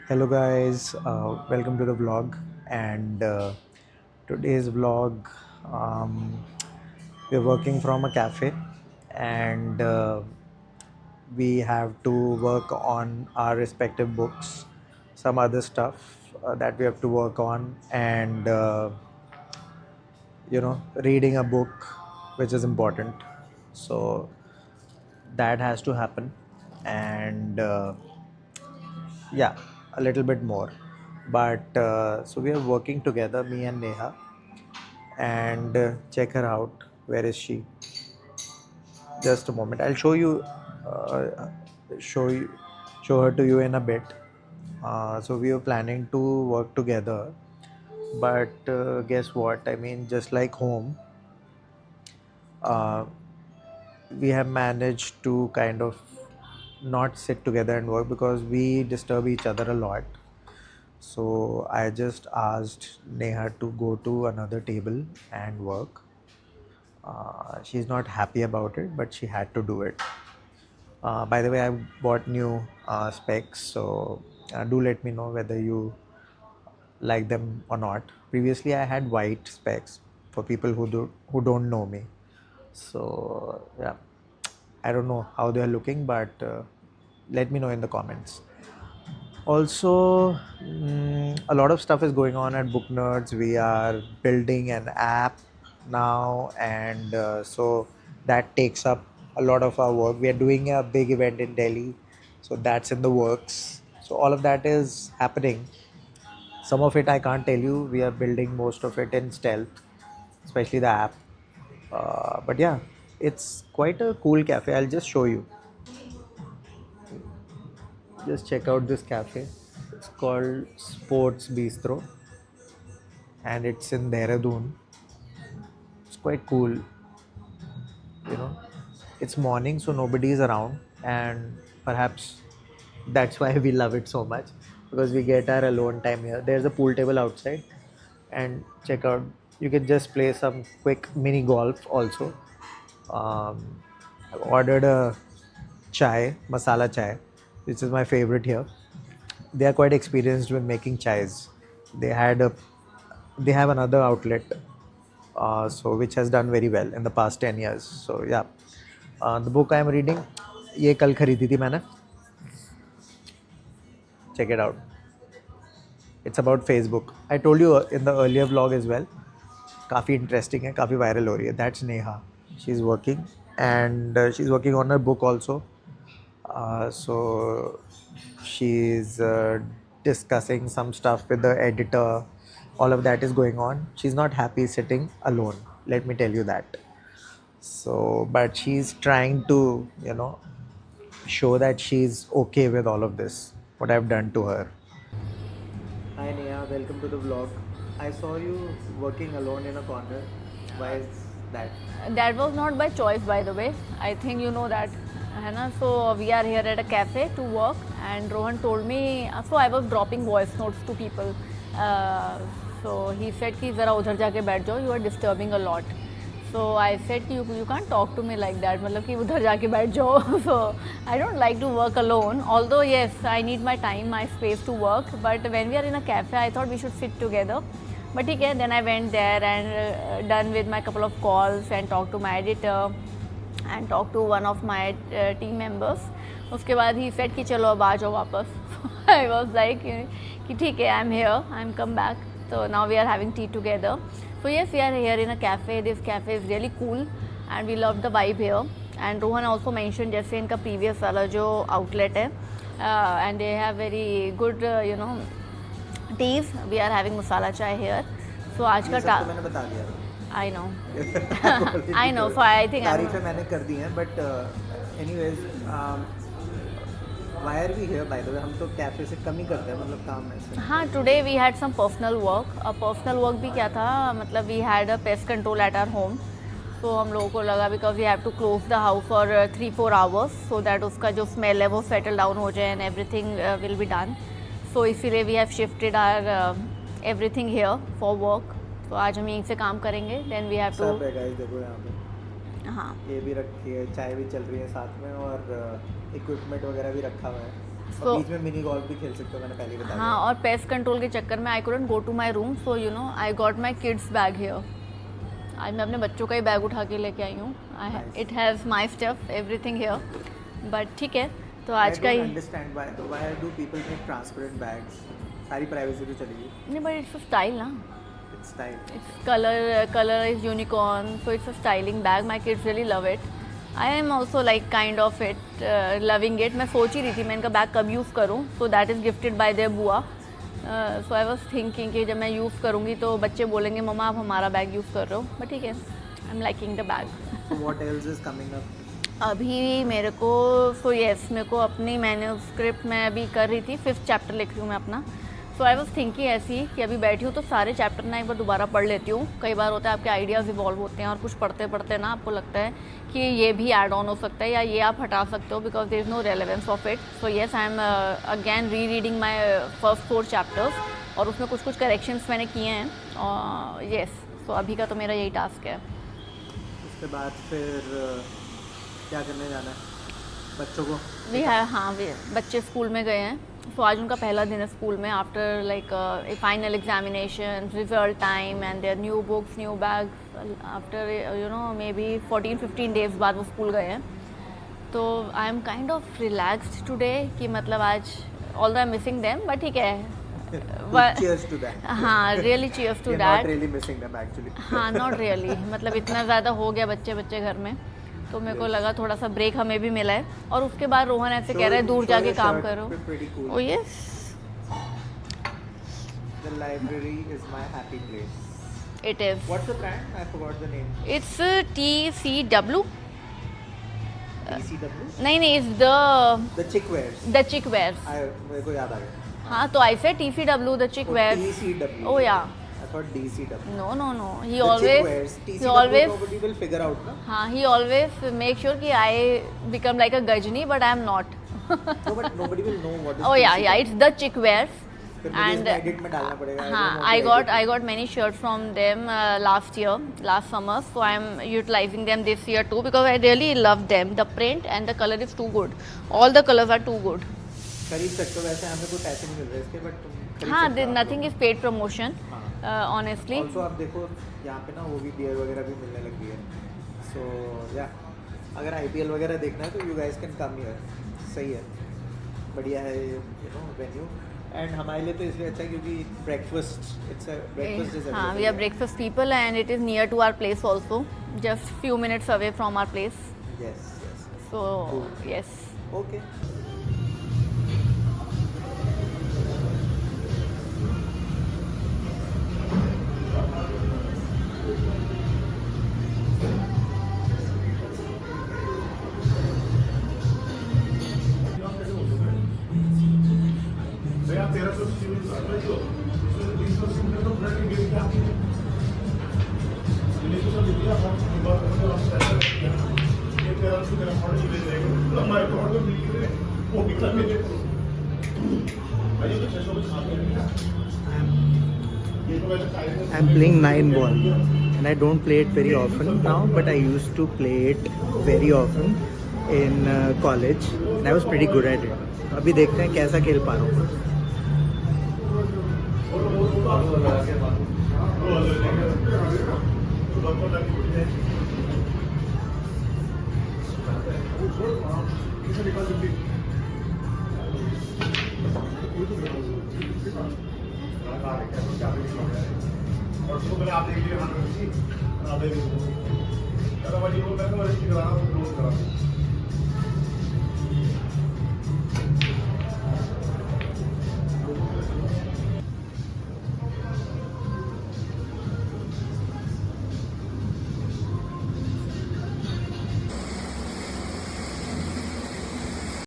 Hello guys, welcome to the vlog. And today's vlog, um, we're working from a cafe, and we have to work on our respective books, some other stuff that we have to work on, and reading a book, which is important. So that has to happen, and yeah, a little bit more. But so we are working together, me and Neha, and check her out. Where is she? Just a moment. I'll uh, show you, show her to you in a bit. So we were planning to work together, but guess what? I mean, just like home, uh, we have managed to kind of not sit together and work because we disturb each other a lot. So I just asked Neha to go to another table and work. She's not happy about it, but she had to do it. By the way, I bought new specs, so do let me know whether you like them or not. Previously, I had white specs for people who don't know me. So yeah, I don't know how they are looking, but let me know in the comments. Also, a lot of stuff is going on at Book Nerds. We are building an app now, and so that takes up a lot of our work. We are doing a big event in Delhi, so that's in the works. So all of that is happening. Some of it I can't tell you. We are building most of it in stealth, especially the app. But yeah, it's quite a cool cafe. I'll just show you. Just check out this cafe. It's called Sports Bistro, and it's in Dehradun. It's quite cool, you know. It's morning, so nobody is around, and perhaps that's why we love it so much because we get our alone time here. There's a pool table outside, and check out. You can just play some quick mini golf also. I've ordered a chai, masala chai, which is my favorite here. They are quite experienced with making chais. They had a they have another outlet, so which has done very well in the past 10 years. So yeah, the book I am reading, ये कल खरीदी थी मैंने. Check it out. It's about Facebook. I told you in the earlier vlog as well. काफ़ी interesting है, काफ़ी viral हो रही है. That's Neha. She's working, and she's working on her book also. So she's discussing some stuff with the editor. All of that is going on. She's not happy sitting alone. Let me tell you that. So, but she's trying to, show that she's okay with all of this, what I've done to her. Hi Neha, welcome to the vlog. I saw you working alone in a corner. Why is that? That was not by choice, by the way. I think you know that, है ना? So we are here at a cafe to work, and Rohan told me. So I was dropping voice notes to people. Uh, so he said कि ज़रा उधर जाके बैठ जाओ. You are disturbing a lot. So I said कि you can't talk to me like that. मतलब कि उधर जाके बैठ जाओ. So I don't like to work alone. Although yes, I need my time, my space to work. But when we are in a cafe, I thought we should sit together. But okay, then I went there and done with my couple of calls and talked to my editor and talked to one of my team members. उसके बाद he said कि चलो अब आ जाओ वापस. I was like कि ठीक है, I'm here, I'm come back. So now we are having tea together. So yes, we are here in a cafe. This cafe is really cool and we love the vibe here. And Rohan also mentioned जैसे इनका previous वाला जो outlet है, and they have very good teas. We are having masala chai here. So आज का तो मैंने बता दिया. I know. I know. So I think तारीफें मैंने कर दी हैं, but anyways, why are we here by the way? हम तो कैफे से कम ही करते हैं, मतलब काम ऐसे. हाँ, today we had some personal work. Personal work भी क्या था, मतलब we had a pest control at our home. तो हम लोगों को लगा because we have to close the house for 3-4 hours so that उसका जो smell है वो settle down हो जाए and everything will be done. So इसीलिए we have shifted our everything here for work. तो आज हम यहीं से काम करेंगे. Then we have to. सब है guys, देखो यहाँ पे. हाँ. ये भी रखी है, चाय भी चल रही है साथ में, और इक्विपमेंट वगैरह भी रखा हुआ है. So बीच में मिनी गोल्फ भी खेल सकते हो, मैंने पहले ही बता हाँ, और पेस्ट कंट्रोल के चक्कर में I couldn't go to my room, so you know I got my kids bag here. आज मैं अपने बच्चों का ही बैग उठा के लेके आई हूँ. It has my stuff everything here, but ठीक है. तो आज का ही understand why do people make transparent bags. सारी प्राइवेसी तो चली गई. नहीं, बट इट्स अ स्टाइल ना. It's style. It's color is unicorn, so it's a styling bag. My kids really love it. I am also like kind of loving it. मैं सोच ही रही थी मैं इनका बैग कब यूज़ करूँ. So that is gifted by their बुआ. So I was thinking कि जब मैं यूज़ करूँगी तो बच्चे बोलेंगे मम्मा आप हमारा बैग यूज़ कर रहे हो. But ठीक है, I'm liking the bag. So what else is coming up? अभी मेरे को मेरे को अपनी मैन्युस्क्रिप्ट मैं अभी कर रही थी. 5th चैप्टर लिख रही हूँ मैं अपना. सो आई वॉज थिंकिंग ऐसी कि अभी बैठी हूँ तो सारे चैप्टर ना एक बार दोबारा पढ़ लेती हूँ. कई बार होता है आपके आइडियाज़ इवॉल्व होते हैं और कुछ पढ़ते पढ़ते ना आपको लगता है कि ये भी ऐड ऑन हो सकता है या ये आप हटा सकते हो because there is no relevance of it. So yes, I am again re reading my first 4 chapters और उसमें कुछ कुछ करेक्शंस मैंने किए हैं. येस, सो अभी का तो मेरा यही टास्क है. उसके बाद फिर क्या करने जाना है बच्चों को? बच्चे स्कूल में गए हैं. सो आज उनका पहला दिन है स्कूल में after like final examination, result time and there new books, new bag. After you know maybe 14-15 days बाद वो स्कूल गए हैं. तो I am kind of relaxed today कि मतलब आज all the I missing them, but ठीक है. Cheers to that. हाँ, really cheers to You're that. not really missing them actually. हाँ, नॉट रियली. मतलब इतना ज़्यादा हो गया बच्चे घर में, तो मेरे को लगा थोड़ा सा ब्रेक हमें भी मिला है. और उसके बाद रोहन ऐसे कह रहा है दूर जाके काम करो. Oh yes. The library is my happy place. It is. What's the brand? I forgot the name. It's TCW. TCW? नहीं, it's The chick wears. the chick wears. मेरे को याद आ गया. हाँ, तो I said TCW, the chick wears. TCW. Oh yeah. I thought DCW. No. He The always. chick wears. TCW He always. nobody will figure out, na? हाँ, he always make sure कि I become like a gajni, but I am not. No, but nobody will know what is. Oh yeah, TCW. it's the chick wears. फिर मुझे And इसमें edit में डालना पड़ेगा. I don't हाँ, know how to I edit. got many shirts from them last summer, so I am utilizing them this year too because I really love them. The print and the color is too good. All the colors are too good. खरीद सकते हो. वैसे हमें कोई पैसे नहीं मिल रहे इसके, बट तुम खरीद हाँ, सकते हो. nothing is paid promotion. Honestly. Also आप देखो यहाँ पे ना वो भी बियर वगैरह भी मिलने लग गई है. सो या अगर IPL वगैरह देखना है तो you guys can come here. सही है, बढ़िया है यू नो वेन्यू. एंड हमारे लिए तो इसलिए अच्छा है क्योंकि ब्रेकफास्ट इज हाँ, we are breakfast people and it is near to our place also. Just few minutes away from our place. Yes. So Cool. yes. Okay. I'm playing 9 ball and I don't play it very often now, but I used to play it very often in college and I was pretty good at it. अभी देखते हैं कैसा खेल पा रहा हूँ. और उसको पहले आप देख लीजिए, हाँ, आप देख लीजिए,